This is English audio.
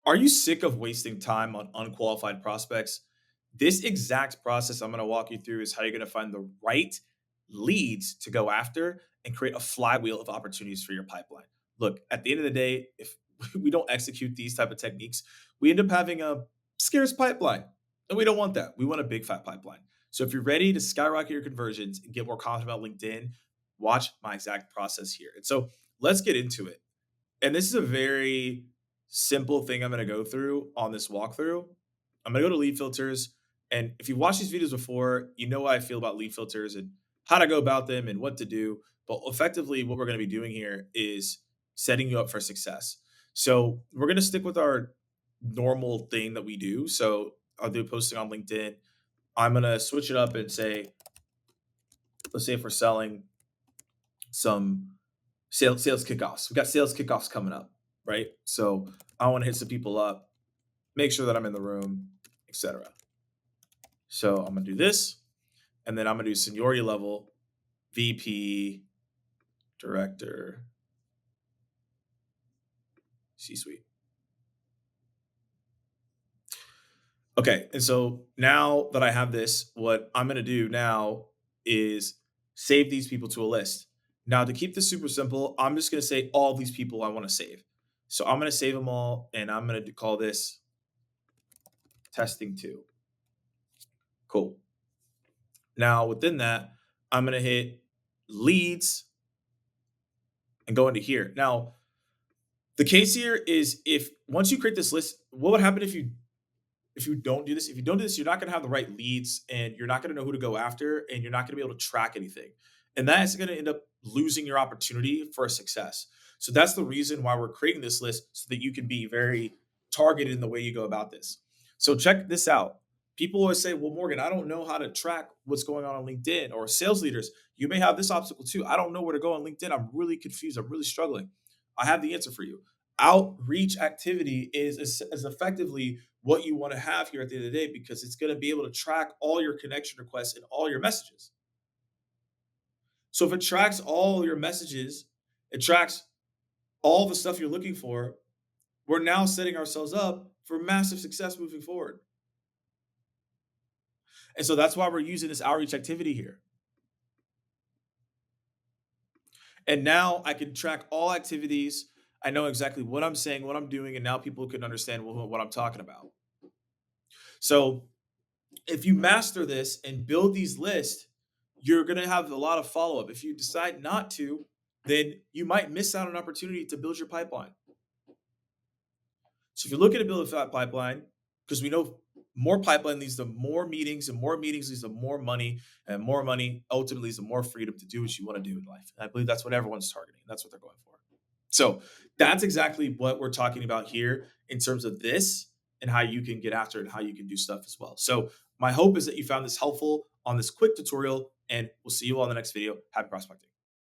Are you sick of wasting time on unqualified prospects? This exact process I'm going to walk you through is how you're going to find the right leads to go after and create a flywheel of opportunities for your pipeline. Look, at the end of the day, if we don't execute these type of techniques, we end up having a scarce pipeline. And we don't want that. We want a big fat pipeline. So if you're ready to skyrocket your conversions and get more confident about LinkedIn, watch my exact process here. And so let's get into it. And this is a very simple thing I'm going to go through on this walkthrough. I'm going to go to lead filters. And if you've watched these videos before, you know how I feel about lead filters and how to go about them and what to do. But effectively, what we're going to be doing here is setting you up for success. So we're going to stick with our normal thing that we do. So I'll do posting on LinkedIn. I'm going to switch it up and say, let's say if we're selling some sales kickoffs. We got sales kickoffs coming up, right? So I want to hit some people up, make sure that I'm in the room, etc. So I'm gonna do this, and then I'm gonna do seniority level, VP, director, C-suite. Okay, and so now that I have this, what I'm gonna do now is save these people to a list. Now, to keep this super simple, I'm just gonna say all these people I want to save. So I'm gonna save them all, and I'm gonna call this testing two. Cool. Now, within that, I'm going to hit leads and go into here. Now, the case here is if once you create this list, what would happen if you don't do this? If you don't do this, you're not going to have the right leads and you're not going to know who to go after and you're not going to be able to track anything. And that is going to end up losing your opportunity for a success. So that's the reason why we're creating this list so that you can be very targeted in the way you go about this. So check this out. People always say, well, Morgan, I don't know how to track what's going on LinkedIn, or sales leaders. You may have this obstacle too. I don't know where to go on LinkedIn. I'm really confused. I'm really struggling. I have the answer for you. Outreach activity is effectively what you want to have here at the end of the day because it's going to be able to track all your connection requests and all your messages. So if it tracks all your messages, it tracks all the stuff you're looking for, we're now setting ourselves up for massive success moving forward. And so that's why we're using this outreach activity here. And now I can track all activities. I know exactly what I'm saying, what I'm doing, and now people can understand what I'm talking about. So if you master this and build these lists, you're going to have a lot of follow up. If you decide not to, then you might miss out on an opportunity to build your pipeline. So if you're looking to build a fat pipeline, because we know more pipeline leads to more meetings, and more meetings leads to more money, and more money ultimately leads to more freedom to do what you want to do in life. And I believe that's what everyone's targeting. That's what they're going for. So that's exactly what we're talking about here in terms of this and how you can get after it and how you can do stuff as well. So my hope is that you found this helpful on this quick tutorial, and we'll see you all in the next video. Happy prospecting.